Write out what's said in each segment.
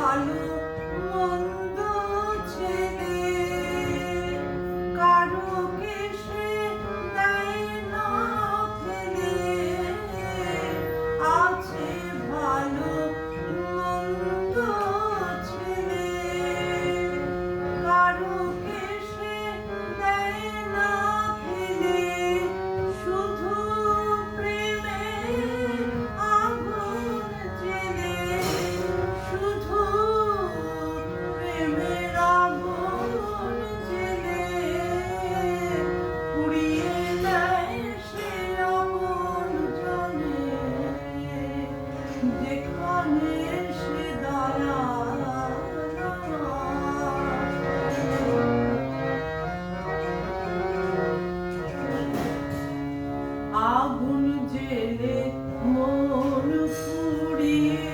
ভালো মন্দ ছেলে, কারোকে সে দেয় না ফেলে। আছে ভালো মন্দ ছেলে, কারোকে সে দেয় না ফেলে। শুধু প্রেমের আগুন জ্বেলে, শুধু প্রেমের আগুন জ্বেলে পুড়িয়ে দেয় সে আপন জনে, যেখানে সে দয়া আগুন জ্বেলে মন পুড়িয়ে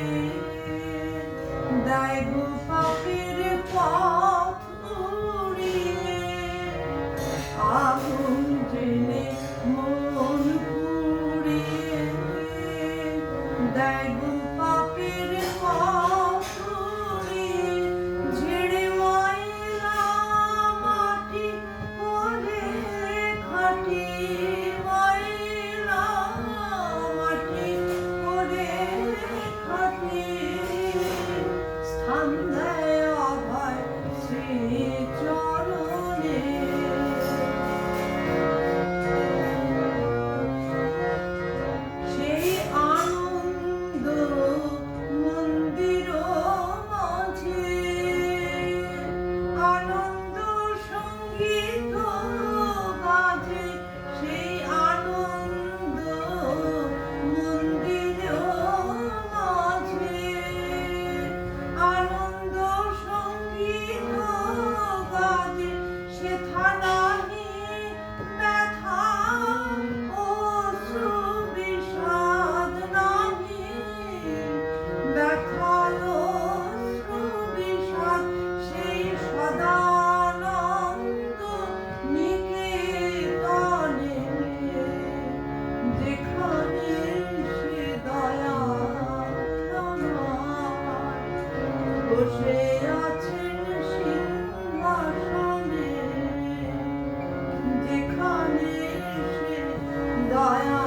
দেয় গো পাপের পথ উড়িয়ে। আগুন জ্বেলে মন পুড়িয়ে দেয় গো পাপের পথ উড়িয়ে। ঝেড়ে ময়লা মাটি করে খাটি, ময়লা মাটি করে খাটি। স্থান দেয় অভয় শ্রীচরণে, সেই আনন্দ মন্দির মাঝে আনন্দ সঙ্গীত বাজে। সেই আনন্দ মন্দির মাঝে আনন্দ সঙ্গীত বাজে। সেথা নাহি ব্যথা অশ্রু বিষাদ, নাহি ব্যথা অশ্রু বিষাদ। সেই সদানন্দ নিকেতনে, যেখানে সে দয়া বসে আছেন সিংহাসনে, যেখানে সে দয়া